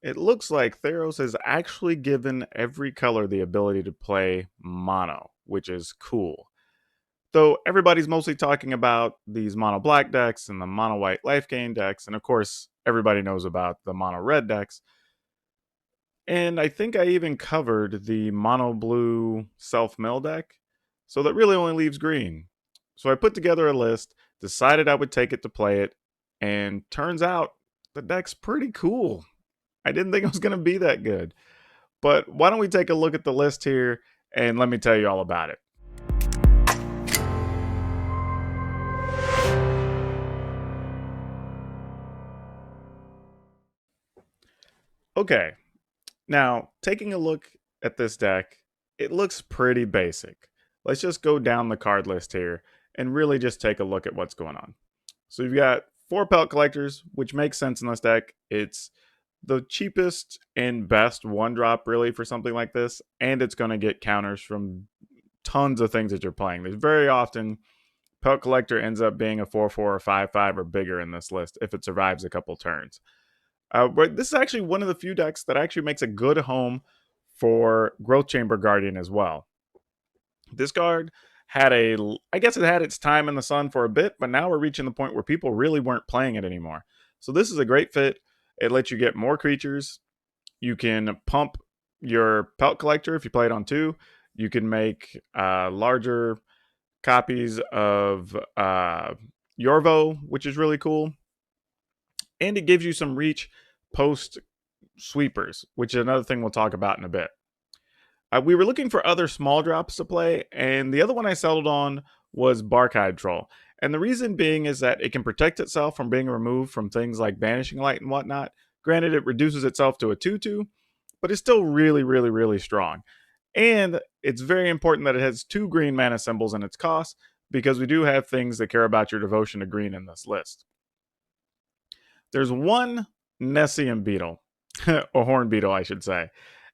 It looks like Theros has actually given every color the ability to play mono, which is cool. Though everybody's mostly talking about these mono black decks and the mono white life gain decks, and of course, everybody knows about the mono red decks. And I think I even covered the mono blue self mill deck, so that really only leaves green. So I put together a list, decided I would take it to play it, and turns out the deck's pretty cool. I didn't think it was going to be that good. But why don't we take a look at the list here and let me tell you all about it. Okay, now taking a look at this deck, it looks pretty basic. Let's just go down the card list here and really just take a look at what's going on. So you've got 4 Pelt Collectors, which makes sense in this deck. It's the cheapest and best 1-drop really for something like this, and it's going to get counters from tons of things that you're playing. There's very often Pelt Collector ends up being a 4/4 or 5/5 or bigger in this list if it survives a couple turns. But this is actually one of the few decks that actually makes a good home for Growth Chamber Guardian as well. This card I guess it had its time in the sun for a bit, but now we're reaching the point where people really weren't playing it anymore. So this is a great fit. It lets you get more creatures. You can pump your Pelt Collector if you play it on 2. You can make larger copies of Yorvo, which is really cool. And it gives you some reach post sweepers, which is another thing we'll talk about in a bit. We were looking for other small drops to play, and the other one I settled on was Barkhide Troll. And the reason being is that it can protect itself from being removed from things like Banishing Light and whatnot. Granted, it reduces itself to a 2/2, but it's still really, really, really strong. And it's very important that it has 2 green mana symbols in its cost, because we do have things that care about your devotion to green in this list. There's one Nessian Beetle, or Horn Beetle, I should say.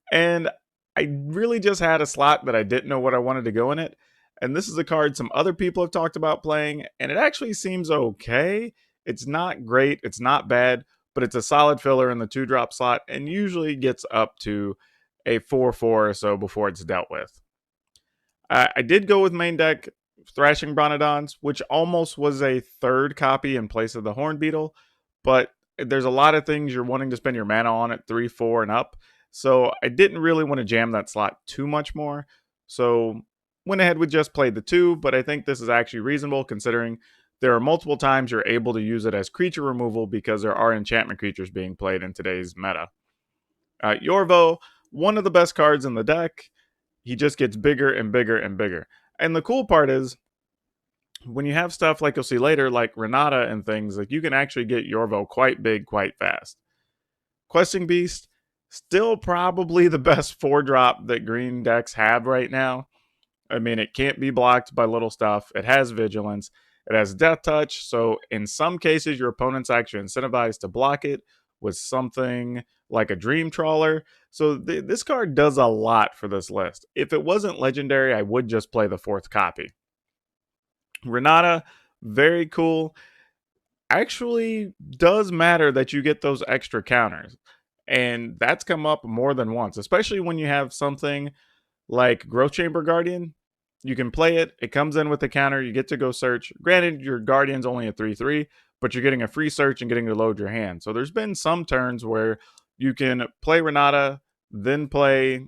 And I really just had a slot that I didn't know what I wanted to go in it. And this is a card some other people have talked about playing, and it actually seems okay. It's not great, it's not bad, but it's a solid filler in the 2-drop slot and usually gets up to a 4/4 or so before it's dealt with. I did go with main deck Thrashing Bronodons, which almost was a 3rd copy in place of the Horn Beetle, but there's a lot of things you're wanting to spend your mana on at 3, 4, and up. So I didn't really want to jam that slot too much more. So went ahead with just played the 2, but I think this is actually reasonable considering there are multiple times you're able to use it as creature removal because there are enchantment creatures being played in today's meta. Yorvo, one of the best cards in the deck. He just gets bigger and bigger and bigger. And the cool part is, when you have stuff like you'll see later, like Renata and things, like you can actually get Yorvo quite big, quite fast. Questing Beast, still probably the best 4-drop that green decks have right now. I mean, it can't be blocked by little stuff. It has Vigilance. It has Death Touch. So in some cases, your opponent's actually incentivized to block it with something like a Dream Trawler. So this card does a lot for this list. If it wasn't legendary, I would just play the 4th copy. Renata, very cool. Actually does matter that you get those extra counters. And that's come up more than once, especially when you have something like Growth Chamber Guardian. You can play it. It comes in with a counter. You get to go search. Granted, your Guardian's only a 3/3, but you're getting a free search and getting to load your hand. So there's been some turns where you can play Renata, then play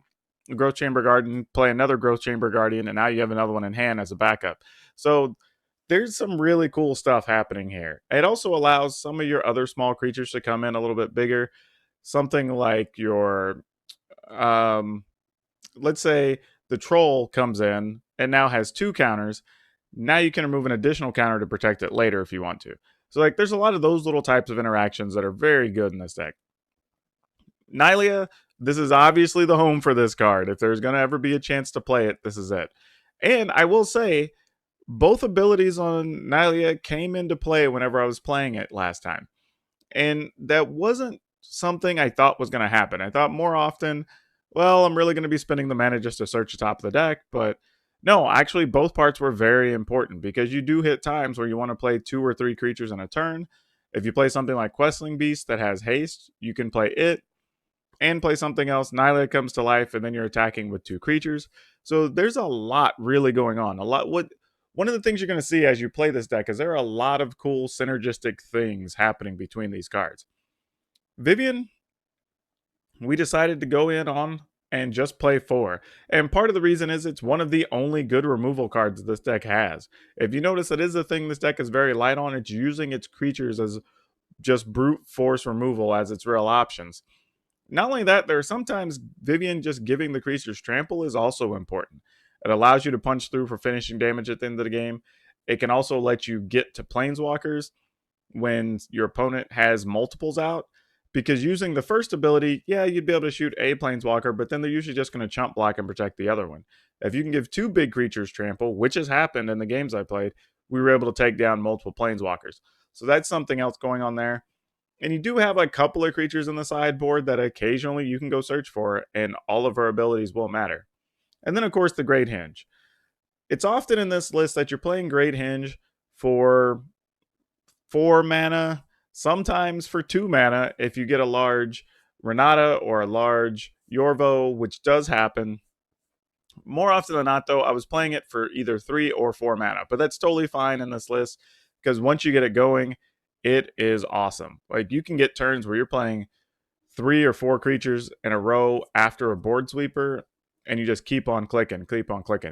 Growth Chamber Guardian, play another Growth Chamber Guardian, and now you have another one in hand as a backup. So there's some really cool stuff happening here. It also allows some of your other small creatures to come in a little bit bigger. Something like your, let's say the troll comes in and now has 2 counters. Now you can remove an additional counter to protect it later if you want to. So like there's a lot of those little types of interactions that are very good in this deck. Nylea, this is obviously the home for this card. If there's going to ever be a chance to play it, this is it. And I will say, both abilities on Nylea came into play whenever I was playing it last time. And that wasn't something I thought was going to happen. I thought more often, well, I'm really going to be spending the mana just to search the top of the deck. But no, actually, both parts were very important because you do hit times where you want to play 2 or 3 creatures in a turn. If you play something like Questling Beast that has haste, you can play it. and play something else. Nyla comes to life, and then you're attacking with 2 creatures. So there's a lot really going on. One of the things you're going to see as you play this deck is there are a lot of cool synergistic things happening between these cards. Vivian, we decided to go in on and just play 4. And part of the reason is it's one of the only good removal cards this deck has. If you notice, it is a thing this deck is very light on. It's using its creatures as just brute force removal as its real options. Not only that, there are sometimes Vivian just giving the creatures trample is also important. It allows you to punch through for finishing damage at the end of the game. It can also let you get to planeswalkers when your opponent has multiples out. Because using the first ability, yeah, you'd be able to shoot a planeswalker, but then they're usually just going to chump block and protect the other one. If you can give 2 big creatures trample, which has happened in the games I played, we were able to take down multiple planeswalkers. So that's something else going on there. And you do have a couple of creatures in the sideboard that occasionally you can go search for, and all of our abilities will matter. And then, of course, the Great Henge. It's often in this list that you're playing Great Henge for 4 mana, sometimes for 2 mana if you get a large Renata or a large Yorvo, which does happen. More often than not, though, I was playing it for either 3 or 4 mana, but that's totally fine in this list because once you get it going, it is awesome. Like, you can get turns where you're playing 3 or 4 creatures in a row after a board sweeper, and you just keep on clicking.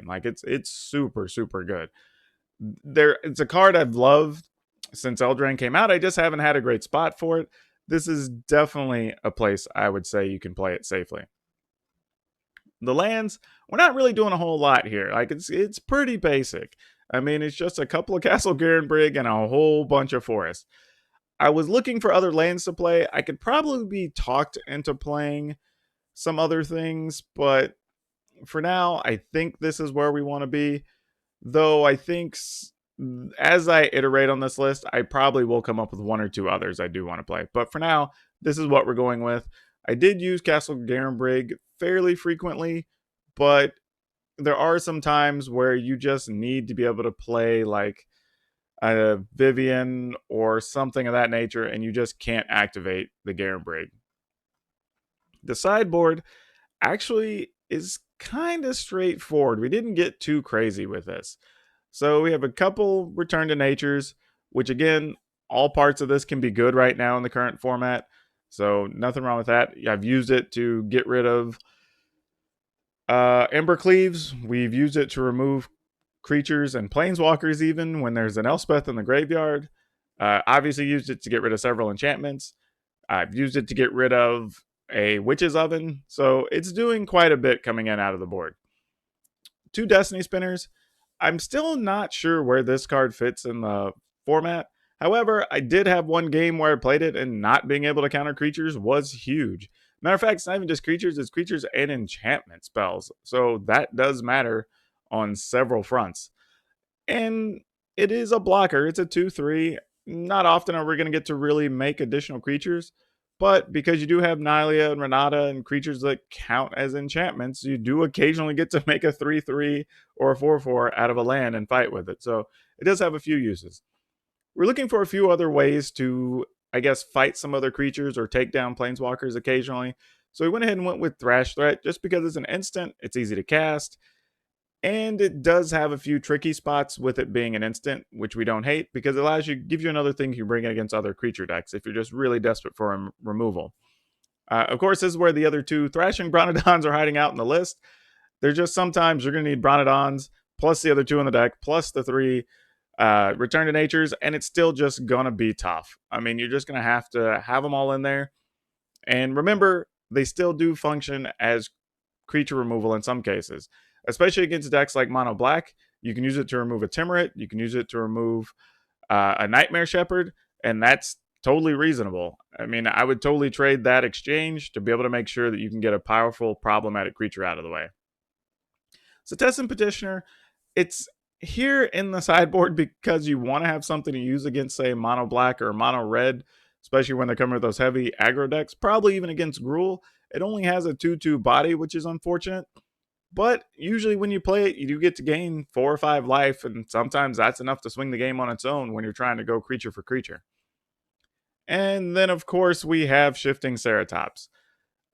Like, it's super, super good. It's a card I've loved since Eldraine came out. I just haven't had a great spot for it. This is definitely a place I would say you can play it safely. The lands, we're not really doing a whole lot here. Like, it's pretty basic. I mean, it's just a couple of Castle Garenbrig and a whole bunch of forests. I was looking for other lands to play. I could probably be talked into playing some other things, but for now, I think this is where we want to be. Though I think as I iterate on this list, I probably will come up with 1 or 2 others I do want to play. But for now, this is what we're going with. I did use Castle Garenbrig fairly frequently, but there are some times where you just need to be able to play like a Vivian or something of that nature, and you just can't activate the Garenbrig. The sideboard actually is kind of straightforward. We didn't get too crazy with this. So we have a couple Return to Natures, which again, all parts of this can be good right now in the current format. So nothing wrong with that. I've used it to get rid of Embercleaves. We've used it to remove creatures and planeswalkers even when there's an Elspeth in the graveyard. Obviously used it to get rid of several enchantments. I've used it to get rid of a Witch's Oven. So it's doing quite a bit coming in out of the board. 2 Destiny Spinners. I'm still not sure where this card fits in the format. However, I did have one game where I played it, and not being able to counter creatures was huge. Matter of fact, it's not even just creatures, it's creatures and enchantment spells. So that does matter on several fronts. And it is a blocker. It's a 2/3. Not often are we going to get to really make additional creatures. But because you do have Nylea and Renata and creatures that count as enchantments, you do occasionally get to make a 3/3 or a 4/4 out of a land and fight with it. So it does have a few uses. We're looking for a few other ways to, I guess, fight some other creatures or take down planeswalkers occasionally. So we went ahead and went with Thrash Threat just because it's an instant, it's easy to cast, and it does have a few tricky spots with it being an instant, which we don't hate because it allows you, gives you another thing you bring it against other creature decks if you're just really desperate for removal. Of course, this is where the other 2 Thrashing Bronodons are hiding out in the list. There's just sometimes you're going to need Bronodons plus the other 2 in the deck plus the 3 Return to Natures, and it's still just going to be tough. I mean, you're just going to have them all in there. And remember, they still do function as creature removal in some cases, especially against decks like Mono Black. You can use it to remove a Timurit. You can use it to remove a Nightmare Shepherd, and that's totally reasonable. I mean, I would totally trade that exchange to be able to make sure that you can get a powerful, problematic creature out of the way. So Tessin Petitioner, it's here in the sideboard because you want to have something to use against, say, Mono Black or Mono Red, especially when they're coming with those heavy aggro decks, probably even against Gruul. It only has a 2/2 body, which is unfortunate. But usually when you play it, you do get to gain 4 or 5 life, and sometimes that's enough to swing the game on its own when you're trying to go creature for creature. And then, of course, we have Shifting Ceratops.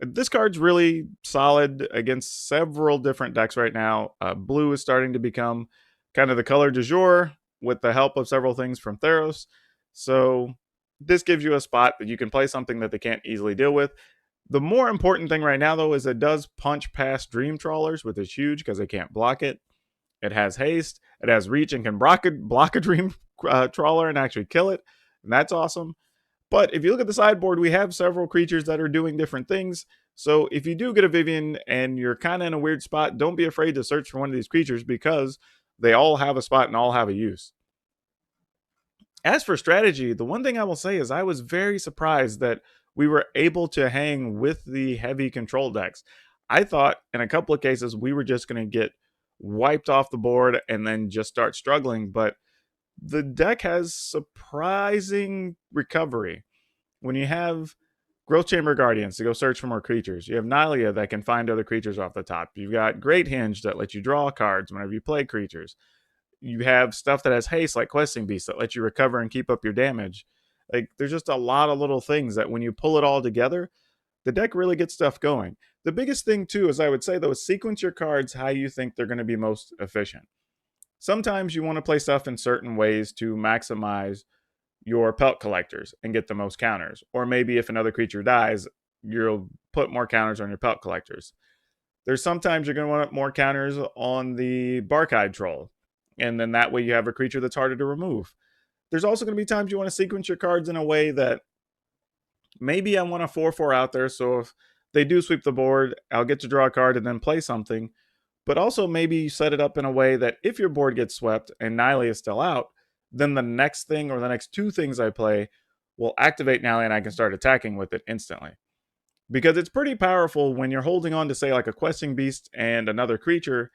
This card's really solid against several different decks right now. Blue is starting to become kind of the color du jour with the help of several things from Theros. So this gives you a spot that you can play something that they can't easily deal with. The more important thing right now, though, is it does punch past Dream Trawlers, which is huge because they can't block it. It has haste, it has reach, and can block a Dream Trawler and actually kill it. And that's awesome. But if you look at the sideboard, we have several creatures that are doing different things. So if you do get a Vivian and you're kind of in a weird spot, don't be afraid to search for one of these creatures because they all have a spot and all have a use. As for strategy, the one thing I will say is I was very surprised that we were able to hang with the heavy control decks. I thought in a couple of cases we were just going to get wiped off the board and then just start struggling, but the deck has surprising recovery. When you have Growth Chamber Guardians to go search for more creatures, you have Nylea that can find other creatures off the top. You've got Great Hinge that lets you draw cards whenever you play creatures. You have stuff that has haste like Questing Beast that lets you recover and keep up your damage. Like there's just a lot of little things that when you pull it all together, the deck really gets stuff going. The biggest thing too is I would say though is sequence your cards how you think they're going to be most efficient. Sometimes you want to play stuff in certain ways to maximize your pelt collectors and get the most counters. Or maybe if another creature dies, you'll put more counters on your pelt collectors. There's sometimes you're going to want more counters on the Barkide Troll, and then that way you have a creature that's harder to remove. There's also going to be times you want to sequence your cards in a way that maybe I want a 4/4 out there, so if they do sweep the board, I'll get to draw a card and then play something. But also maybe you set it up in a way that if your board gets swept and Nile is still out, then the next thing or the next two things I play will activate Nile and I can start attacking with it instantly. Because it's pretty powerful when you're holding on to, say, like a Questing Beast and another creature,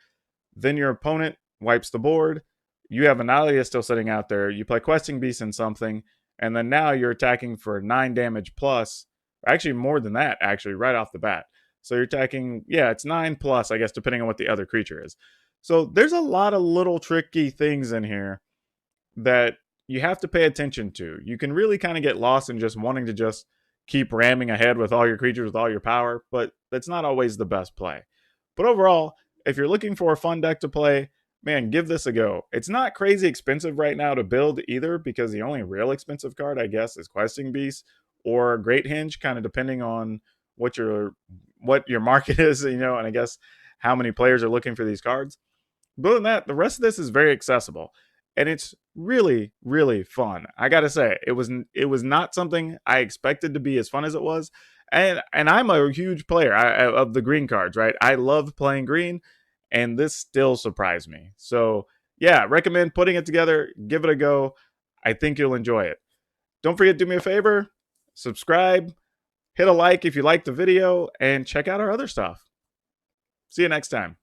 then your opponent wipes the board. You have Analia still sitting out there. You play Questing Beast and something, and then now you're attacking for 9 damage plus. Actually, more than that, actually, right off the bat. So you're attacking, yeah, it's 9 plus, I guess, depending on what the other creature is. So there's a lot of little tricky things in here that you have to pay attention to. You can really kind of get lost in just wanting to just keep ramming ahead with all your creatures with all your power, but that's not always the best play. But overall, if you're looking for a fun deck to play, man, give this a go. It's not crazy expensive right now to build either, because the only real expensive card, I guess, is Questing Beast or Great Hinge, kind of depending on what your market is, and I guess how many players are looking for these cards. But other than that, the rest of this is very accessible, and it's really, really fun. I gotta say, it was not something I expected to be as fun as it was, and I'm a huge player of the green cards, right? I love playing green, and this still surprised me. So yeah, recommend putting it together. Give it a go. I think you'll enjoy it. Don't forget to do me a favor, subscribe, hit a like if you liked the video, and check out our other stuff. See you next time.